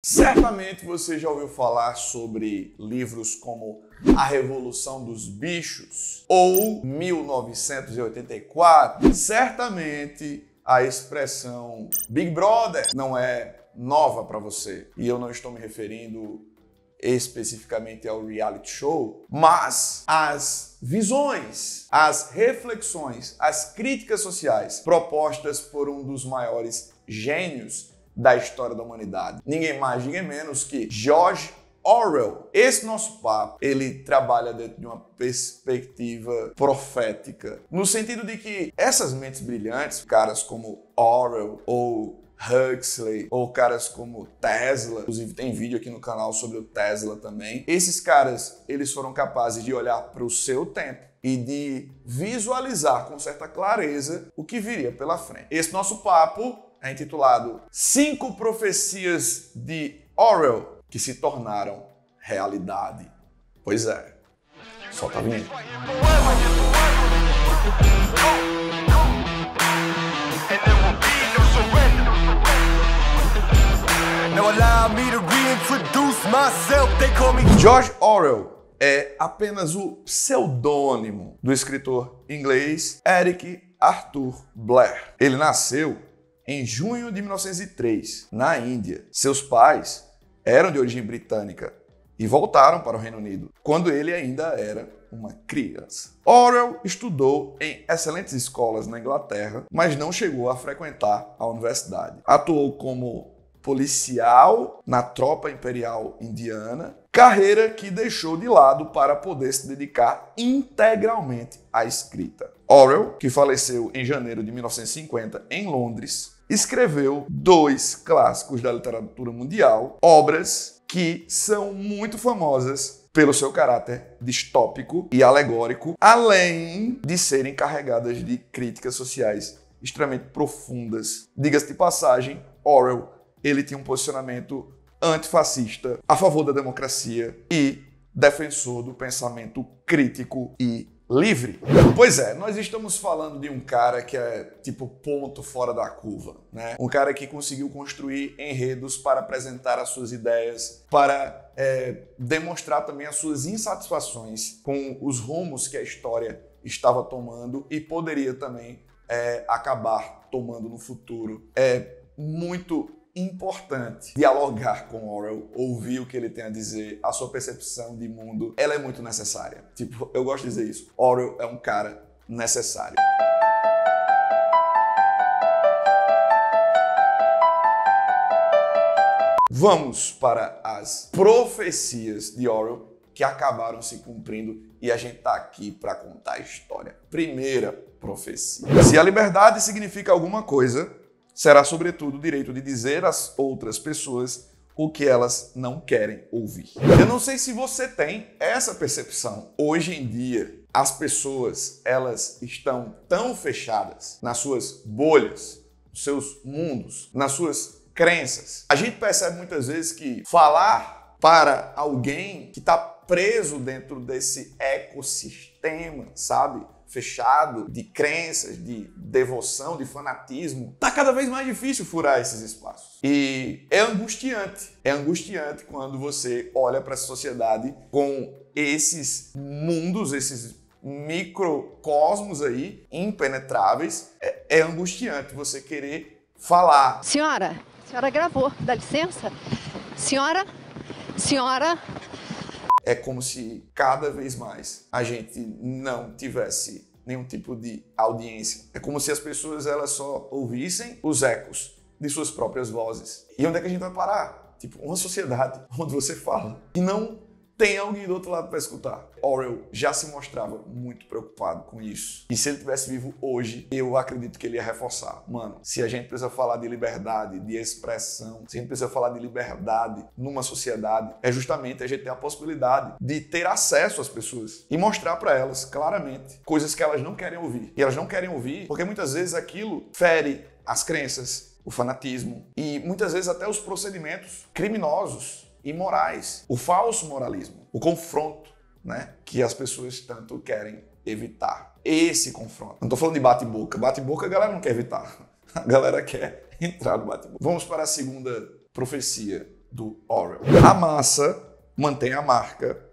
Certamente você já ouviu falar sobre livros como A Revolução dos Bichos ou 1984. Certamente a expressão Big Brother não é nova para você. E eu não estou me referindo especificamente ao reality show, mas as visões, as reflexões, as críticas sociais propostas por um dos maiores gênios da história da humanidade. Ninguém mais, ninguém menos que George Orwell. Esse nosso papo, ele trabalha dentro de uma perspectiva profética, no sentido de que essas mentes brilhantes, caras como Orwell ou Huxley, ou caras como Tesla, inclusive tem vídeo aqui no canal sobre o Tesla também, esses caras, eles foram capazes de olhar para o seu tempo e de visualizar com certa clareza o que viria pela frente. Esse nosso papo é intitulado 5 profecias de Orwell que se tornaram realidade. Pois é, solta a vinheta. George Orwell é apenas o pseudônimo do escritor inglês Eric Arthur Blair. Ele nasceu em junho de 1903, na Índia. Seus pais eram de origem britânica e voltaram para o Reino Unido quando ele ainda era uma criança. Orwell estudou em excelentes escolas na Inglaterra, mas não chegou a frequentar a universidade. Atuou como policial na tropa imperial indiana, carreira que deixou de lado para poder se dedicar integralmente à escrita. Orwell, que faleceu em janeiro de 1950 em Londres, escreveu 2 clássicos da literatura mundial, obras que são muito famosas pelo seu caráter distópico e alegórico, além de serem carregadas de críticas sociais extremamente profundas. Diga-se de passagem, Orwell, ele tinha um posicionamento antifascista, a favor da democracia e defensor do pensamento crítico e livre. Pois é, nós estamos falando de um cara que é tipo ponto fora da curva, né? Um cara que conseguiu construir enredos para apresentar as suas ideias, para demonstrar também as suas insatisfações com os rumos que a história estava tomando e poderia também acabar tomando no futuro. É muito importante dialogar com Orwell, ouvir o que ele tem a dizer, a sua percepção de mundo, ela é muito necessária. Tipo, eu gosto de dizer isso. Orwell é um cara necessário. Vamos para as profecias de Orwell que acabaram se cumprindo e a gente tá aqui para contar a história. Primeira profecia. Se a liberdade significa alguma coisa, será, sobretudo, o direito de dizer às outras pessoas o que elas não querem ouvir. Eu não sei se você tem essa percepção. Hoje em dia, as pessoas, elas estão tão fechadas nas suas bolhas, nos seus mundos, nas suas crenças. A gente percebe muitas vezes que falar para alguém que está preso dentro desse ecossistema, sabe? Fechado, de crenças, de devoção, de fanatismo, tá cada vez mais difícil furar esses espaços. E é angustiante. É angustiante quando você olha para essa sociedade com esses mundos, esses microcosmos aí, impenetráveis. É angustiante você querer falar. Senhora, a senhora gravou, dá licença? Senhora. É como se cada vez mais a gente não tivesse nenhum tipo de audiência. É como se as pessoas elas só ouvissem os ecos de suas próprias vozes. E onde é que a gente vai parar? Tipo, uma sociedade onde você fala e não tem alguém do outro lado para escutar. Orwell já se mostrava muito preocupado com isso. E se ele tivesse vivo hoje, eu acredito que ele ia reforçar. Mano, se a gente precisa falar de liberdade, de expressão, se a gente precisa falar de liberdade numa sociedade, é justamente a gente ter a possibilidade de ter acesso às pessoas e mostrar para elas claramente coisas que elas não querem ouvir. E elas não querem ouvir porque muitas vezes aquilo fere as crenças, o fanatismo e muitas vezes até os procedimentos criminosos e morais, o falso moralismo, o confronto, né, que as pessoas tanto querem evitar. Esse confronto. Não tô falando de bate-boca. Bate-boca a galera não quer evitar. A galera quer entrar no bate-boca. Vamos para a segunda profecia do Orwell. A massa mantém a marca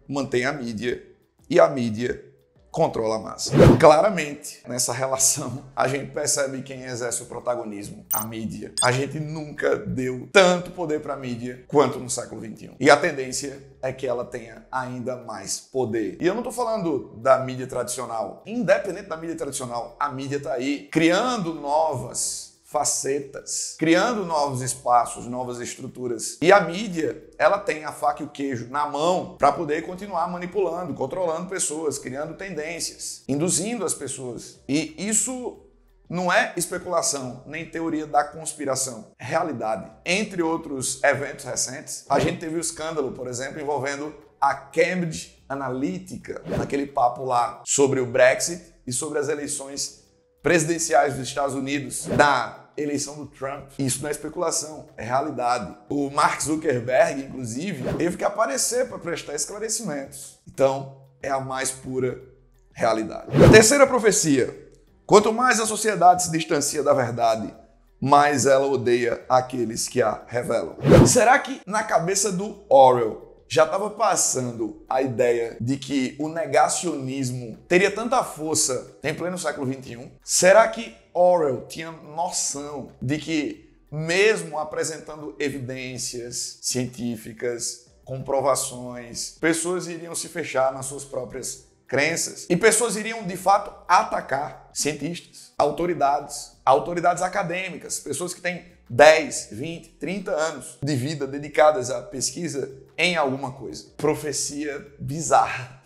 mantém a mídia e a mídia controla a massa. Claramente, nessa relação, a gente percebe quem exerce o protagonismo, a mídia. A gente nunca deu tanto poder para a mídia quanto no século XXI. E a tendência é que ela tenha ainda mais poder. E eu não estou falando da mídia tradicional. Independente da mídia tradicional, a mídia está aí criando novas facetas, criando novos espaços, novas estruturas. E a mídia, ela tem a faca e o queijo na mão para poder continuar manipulando, controlando pessoas, criando tendências, induzindo as pessoas. E isso não é especulação, nem teoria da conspiração, é realidade. Entre outros eventos recentes, a gente teve o escândalo, por exemplo, envolvendo a Cambridge Analytica, naquele papo lá sobre o Brexit e sobre as eleições presidenciais dos Estados Unidos, da eleição do Trump. Isso não é especulação, é realidade. O Mark Zuckerberg, inclusive, teve que aparecer para prestar esclarecimentos. Então, é a mais pura realidade. Terceira profecia. Quanto mais a sociedade se distancia da verdade, mais ela odeia aqueles que a revelam. Será que na cabeça do Orwell já estava passando a ideia de que o negacionismo teria tanta força em pleno século XXI? Será que Orwell tinha noção de que, mesmo apresentando evidências científicas, comprovações, pessoas iriam se fechar nas suas próprias crenças e pessoas iriam, de fato, atacar cientistas, autoridades acadêmicas, pessoas que têm 10, 20, 30 anos de vida dedicadas à pesquisa em alguma coisa. Profecia bizarra.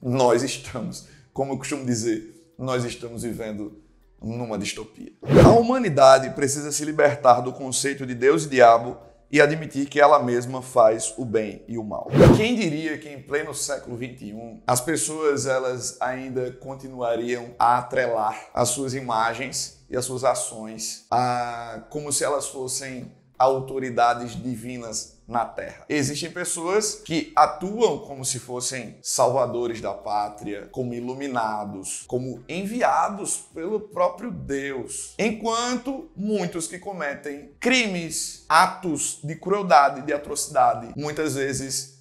Nós estamos, como eu costumo dizer, nós estamos vivendo numa distopia. A humanidade precisa se libertar do conceito de Deus e diabo e admitir que ela mesma faz o bem e o mal. Quem diria que em pleno século XXI as pessoas elas ainda continuariam a atrelar as suas imagens e as suas ações como se elas fossem autoridades divinas na Terra. Existem pessoas que atuam como se fossem salvadores da pátria, como iluminados, como enviados pelo próprio Deus. Enquanto muitos que cometem crimes, atos de crueldade, de atrocidade, muitas vezes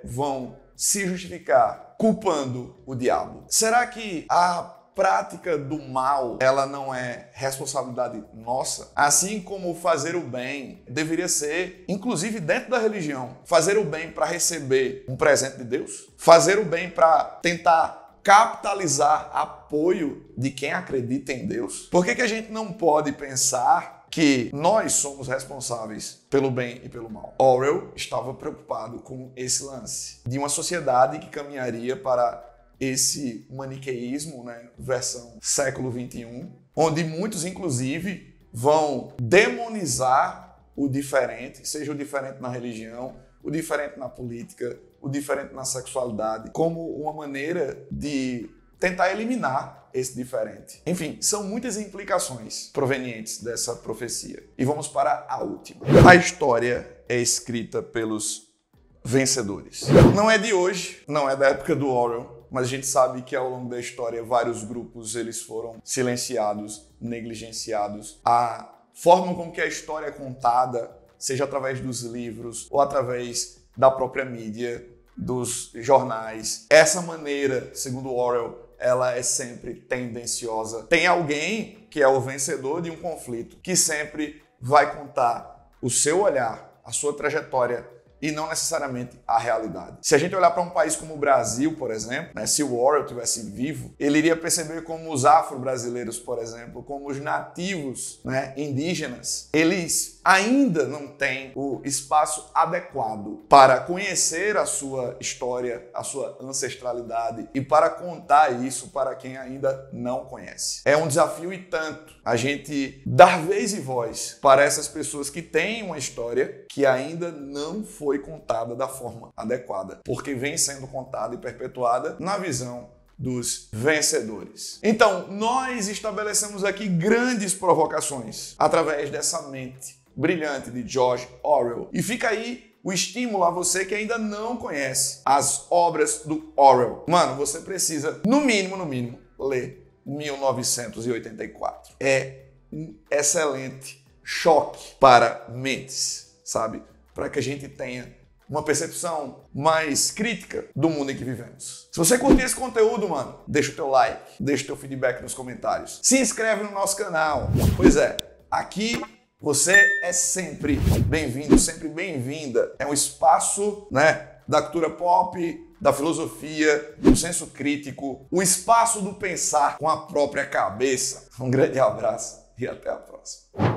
vão se justificar culpando o diabo. Será que a prática do mal, ela não é responsabilidade nossa? Assim como fazer o bem deveria ser, inclusive dentro da religião, fazer o bem para receber um presente de Deus? Fazer o bem para tentar capitalizar apoio de quem acredita em Deus? Por que a gente não pode pensar que nós somos responsáveis pelo bem e pelo mal? Orwell estava preocupado com esse lance de uma sociedade que caminharia para esse maniqueísmo, versão século XXI, onde muitos, inclusive, vão demonizar o diferente, seja o diferente na religião, o diferente na política, o diferente na sexualidade, como uma maneira de tentar eliminar esse diferente. Enfim, são muitas implicações provenientes dessa profecia. E vamos para a última. A história é escrita pelos vencedores. Não é de hoje, não é da época do Orwell, mas a gente sabe que ao longo da história vários grupos eles foram silenciados, negligenciados. A forma com que a história é contada, seja através dos livros ou através da própria mídia, dos jornais, essa maneira, segundo Orwell, ela é sempre tendenciosa. Tem alguém que é o vencedor de um conflito que sempre vai contar o seu olhar, a sua trajetória, e não necessariamente a realidade. Se a gente olhar para um país como o Brasil, por exemplo, se o Orwell estivesse vivo, ele iria perceber como os afro-brasileiros, por exemplo, como os nativos indígenas, eles ainda não têm o espaço adequado para conhecer a sua história, a sua ancestralidade e para contar isso para quem ainda não conhece. É um desafio e tanto a gente dar vez e voz para essas pessoas que têm uma história que ainda não foi contada da forma adequada, porque vem sendo contada e perpetuada na visão dos vencedores. Então, nós estabelecemos aqui grandes provocações através dessa mente brilhante de George Orwell. E fica aí o estímulo a você que ainda não conhece as obras do Orwell. Mano, você precisa, no mínimo, ler 1984. É um excelente choque para mentes. sabe? Para que a gente tenha uma percepção mais crítica do mundo em que vivemos. Se você curtir esse conteúdo, mano, deixa o teu like, deixa o teu feedback nos comentários. Se inscreve no nosso canal. Pois é, aqui você é sempre bem-vindo, sempre bem-vinda. É um espaço, né, da cultura pop, da filosofia, do senso crítico, o espaço do pensar com a própria cabeça. Um grande abraço e até a próxima.